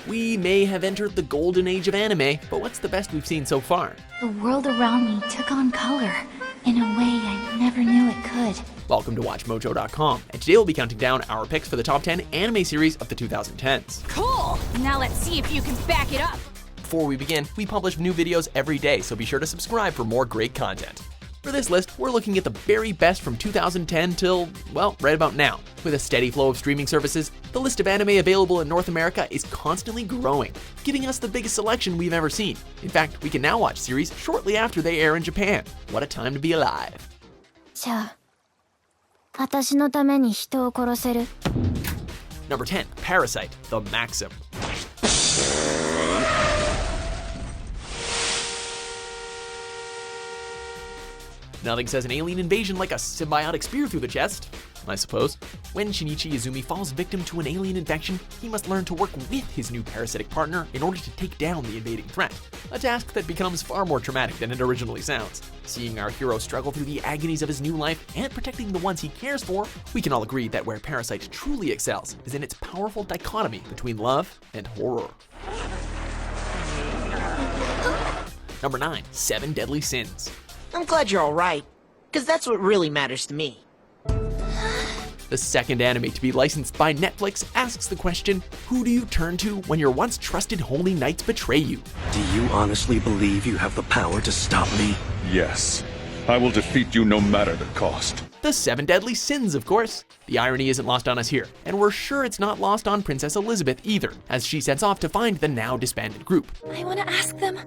We may have entered the golden age of anime, but what's the best we've seen so far? The world around me took on color in a way I never knew it could. Welcome to WatchMojo.com, and today we'll be counting down our picks for the top 10 anime series of the 2010s. Cool! Now let's see if you can back it up. Before we begin, we publish new videos every day, so be sure to subscribe for more great content. For this list, we're looking at the very best from 2010 till, well, right about now. With a steady flow of streaming services, the list of anime available in North America is constantly growing, giving us the biggest selection we've ever seen. In fact, we can now watch series shortly after they air in Japan. What a time to be alive. じゃあ、私のために人を殺せる? Number 10, Parasyte, the Maxim. Nothing says an alien invasion like a symbiotic spear through the chest, I suppose. When Shinichi Izumi falls victim to an alien infection, he must learn to work with his new parasitic partner in order to take down the invading threat. A task that becomes far more traumatic than it originally sounds. Seeing our hero struggle through the agonies of his new life and protecting the ones he cares for, we can all agree that where Parasyte truly excels is in its powerful dichotomy between love and horror. Number 9, 7 Deadly Sins. I'm glad you're alright, because that's what really matters to me. The second anime to be licensed by Netflix asks the question, who do you turn to when your once trusted holy knights betray you? Do you honestly believe you have the power to stop me? Yes. I will defeat you no matter the cost. The 7 Deadly Sins, of course. The irony isn't lost on us here, and we're sure it's not lost on Princess Elizabeth either, as she sets off to find the now disbanded group. I want to ask them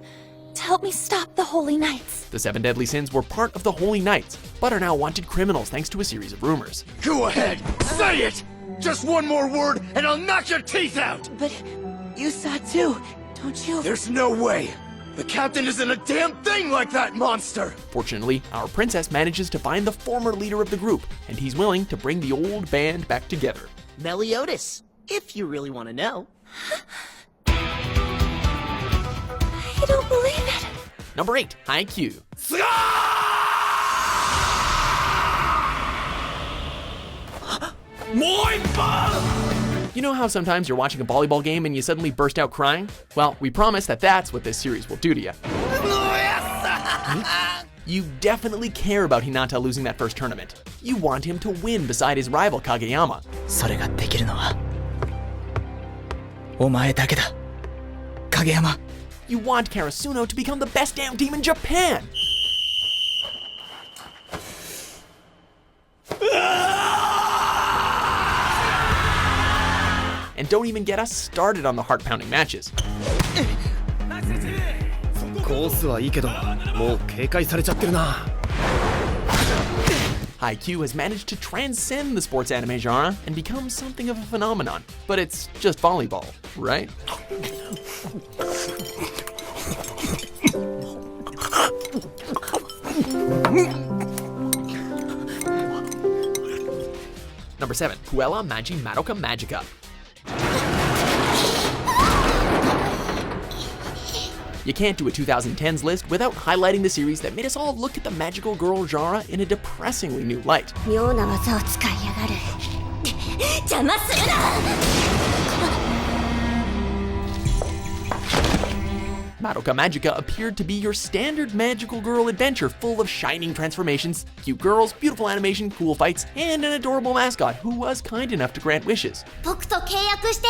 to help me stop the Holy Knights. The 7 Deadly Sins were part of the Holy Knights, but are now wanted criminals thanks to a series of rumors. Go ahead, say it! Just one more word and I'll knock your teeth out! But you saw it too, don't you? There's no way! The captain isn't a damn thing like that monster! Fortunately, our princess manages to find the former leader of the group, and he's willing to bring the old band back together. Meliodas, if you really want to know. I don't believe it. Number 8, Haikyuu. You know how sometimes you're watching a volleyball game and you suddenly burst out crying? Well, we promise that that's what this series will do to you. You definitely care about Hinata losing that first tournament. You want him to win beside his rival Kageyama. それができるのはお前だけだ、影山。 You want Karasuno to become the best damn team in Japan! And don't even get us started on the heart-pounding matches. コースはいいけど、もう警戒されちゃってるな。Haikyuu has managed to transcend the sports anime genre and become something of a phenomenon. But it's just volleyball, right? Number 7, Puella, Magi, Madoka, Magica. You can't do a 2010s list without highlighting the series that made us all look at the magical girl genre in a depressingly new light. 妙な技を使いやがる。邪魔するな。 Madoka Magica appeared to be your standard magical girl adventure full of shining transformations, cute girls, beautiful animation, cool fights, and an adorable mascot who was kind enough to grant wishes. 僕と契約して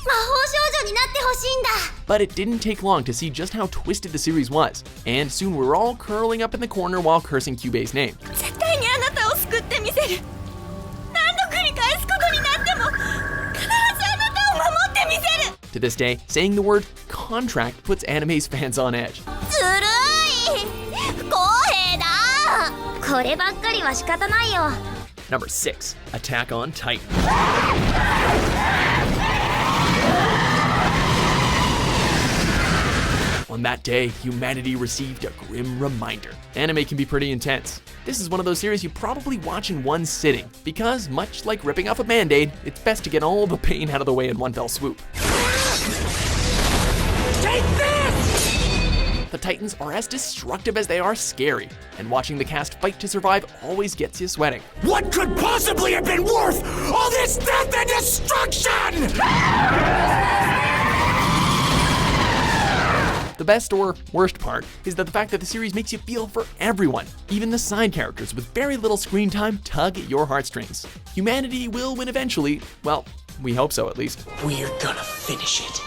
魔法少女になってほしいんだ。 But it didn't take long to see just how twisted the series was, and soon we were all curling up in the corner while cursing Kyubei's name. 絶対にあなたを救ってみせる。何度繰り返すことになっても必ずあなたを守ってみせる。 To this day, saying the word contract puts anime's fans on edge. ずるい。不公平だ。こればっかりは仕方ないよ。 Number 6, Attack on Titan. On that day, humanity received a grim reminder. Anime can be pretty intense. This is one of those series you probably watch in one sitting, because much like ripping off a Band-Aid, it's best to get all the pain out of the way in one fell swoop. Take this! The Titans are as destructive as they are scary, and watching the cast fight to survive always gets you sweating. What could possibly have been worth all this death and destruction? best or worst part is that the fact that the series makes you feel for everyone. Even the side characters with very little screen time tug at your heartstrings. Humanity will win eventually. Well, we hope so at least. We're gonna finish it.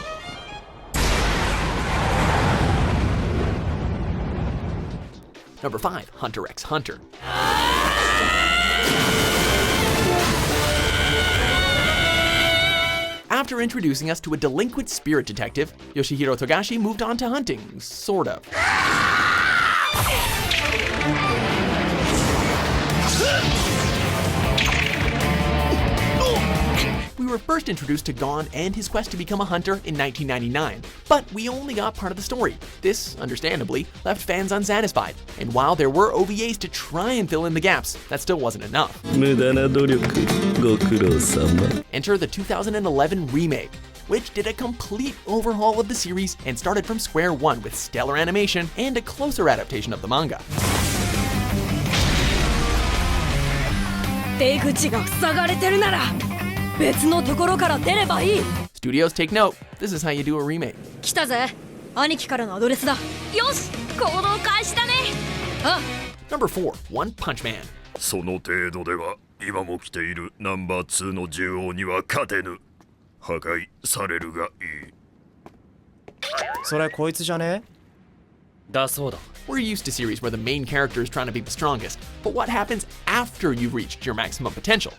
Number 5, Hunter x Hunter. After introducing us to a delinquent spirit detective, Yoshihiro Togashi moved on to hunting, sort of. We were first introduced to Gon and his quest to become a hunter in 1999, but we only got part of the story. This, understandably, left fans unsatisfied, and while there were OVAs to try and fill in the gaps, that still wasn't enough. Enter the 2011 remake, which did a complete overhaul of the series and started from square one with stellar animation and a closer adaptation of the manga. 出口が塞がれてるなら別のところから出ればいい。 Studios, take note. This is how you do a remake. 来たぜ。兄貴からのアドレスだ。よし、行動開始だね。あ。 Number 4, One Punch Man. その程度では今も来ているナンバー2の獣王には勝てぬ。破壊されるがいい。それこいつじゃね？だそうだ。 We're used to series where the main character is trying to be the strongest, but what happens after you've reached your maximum potential?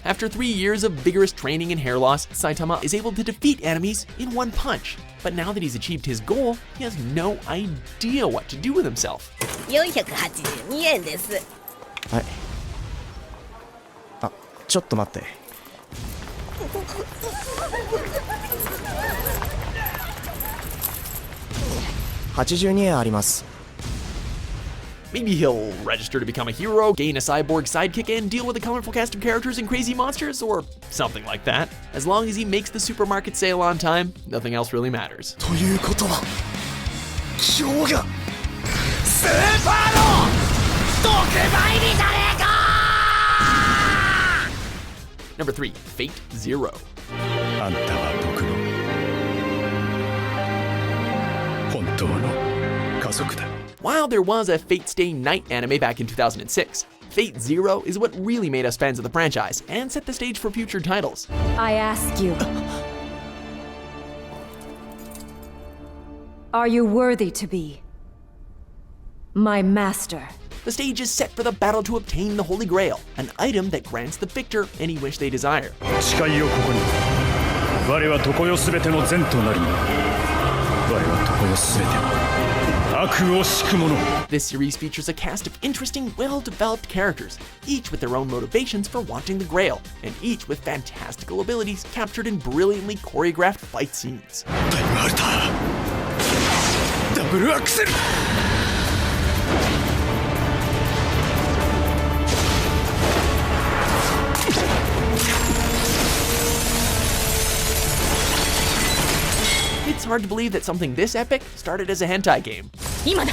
After 3 years of vigorous training and hair loss, Saitama is able to defeat enemies in one punch. But now that he's achieved his goal, he has no idea what to do with himself. 482円です。はい。あ、ちょっと待って。82円あります。 Maybe he'll register to become a hero, gain a cyborg sidekick, and deal with a colorful cast of characters and crazy monsters, or something like that. As long as he makes the supermarket sale on time, nothing else really matters. ということは、今日がスーパーの特売日じゃねえか。 Number 3, Fate Zero. あんたは僕の本当の家族だ。 While there was a Fate Stay Night anime back in 2006, Fate Zero is what really made us fans of the franchise and set the stage for future titles. I ask you, are you worthy to be my master? The stage is set for the battle to obtain the Holy Grail, an item that grants the victor any wish they desire. 誓いよここに。我は常世すべての善となり。我は常世すべての。 This series features a cast of interesting, well-developed characters, each with their own motivations for wanting the Grail, and each with fantastical abilities captured in brilliantly choreographed fight scenes. Double Axel! It's hard to believe that something this epic started as a hentai game. 今だ。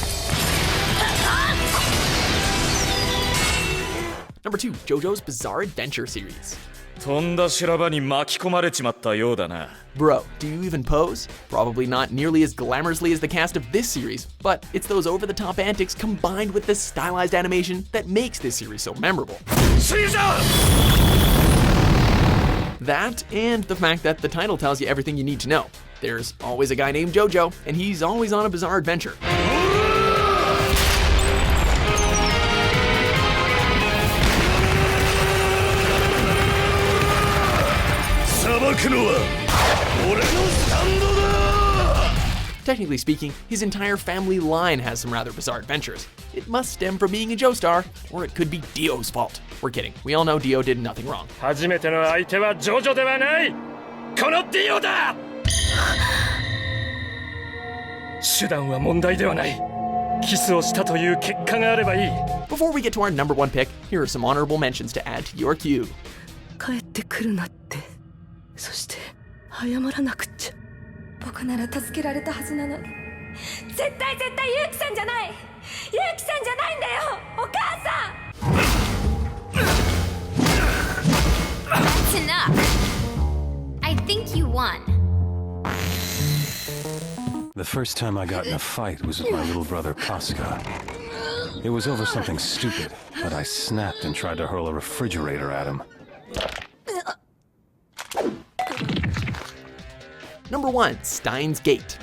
Number 2, JoJo's Bizarre Adventure series. とんだ修羅場に巻き込まれちまったようだな。 Bro, do you even pose? Probably not nearly as glamorously as the cast of this series, but it's those over-the-top antics combined with the stylized animation that makes this series so memorable. That, and the fact that the title tells you everything you need to know. There's always a guy named Jojo, and he's always on a bizarre adventure. Technically speaking, his entire family line has some rather bizarre adventures. It must stem from being a Joestar, or it could be Dio's fault. We're kidding. We all know Dio did nothing wrong. 初めての相手はジョジョではない。このディオだ。手段は問題ではない。キスをしたという結果があればいい。 Before we get to our number 1 pick, here are some honorable mentions to add to your queue. 帰ってくるなって。そして謝らなくっちゃ。僕なら助けられたはずなのに。絶対ユウキさんじゃない。ユウキさんじゃないんだよ。お母さん。That's enough. I think you won. The first time I got in a fight was with my little brother Pasca. It was over something stupid, but I snapped and tried to hurl a refrigerator at him. Number 1, Steins Gate.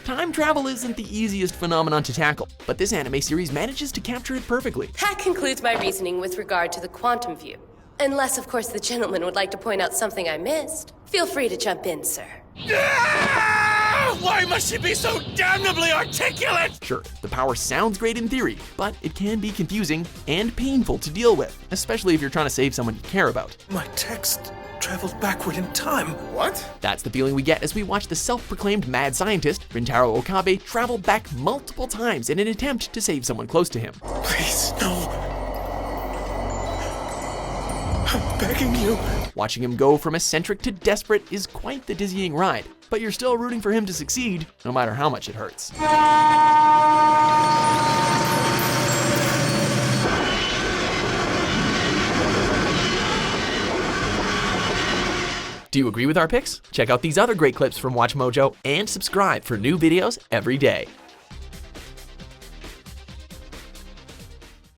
Time travel isn't the easiest phenomenon to tackle, but this anime series manages to capture it perfectly. That concludes my reasoning with regard to the quantum view. Unless, of course, the gentleman would like to point out something I missed. Feel free to jump in, sir. Why must she be so damnably articulate? Sure, the power sounds great in theory, but it can be confusing and painful to deal with, especially if you're trying to save someone you care about. My text traveled backward in time. What? That's the feeling we get as we watch the self-proclaimed mad scientist, Rintaro Okabe, travel back multiple times in an attempt to save someone close to him. Please, no. I'm begging you. Watching him go from eccentric to desperate is quite the dizzying ride, but you're still rooting for him to succeed, no matter how much it hurts. Do you agree with our picks? Check out these other great clips from WatchMojo and subscribe for new videos every day.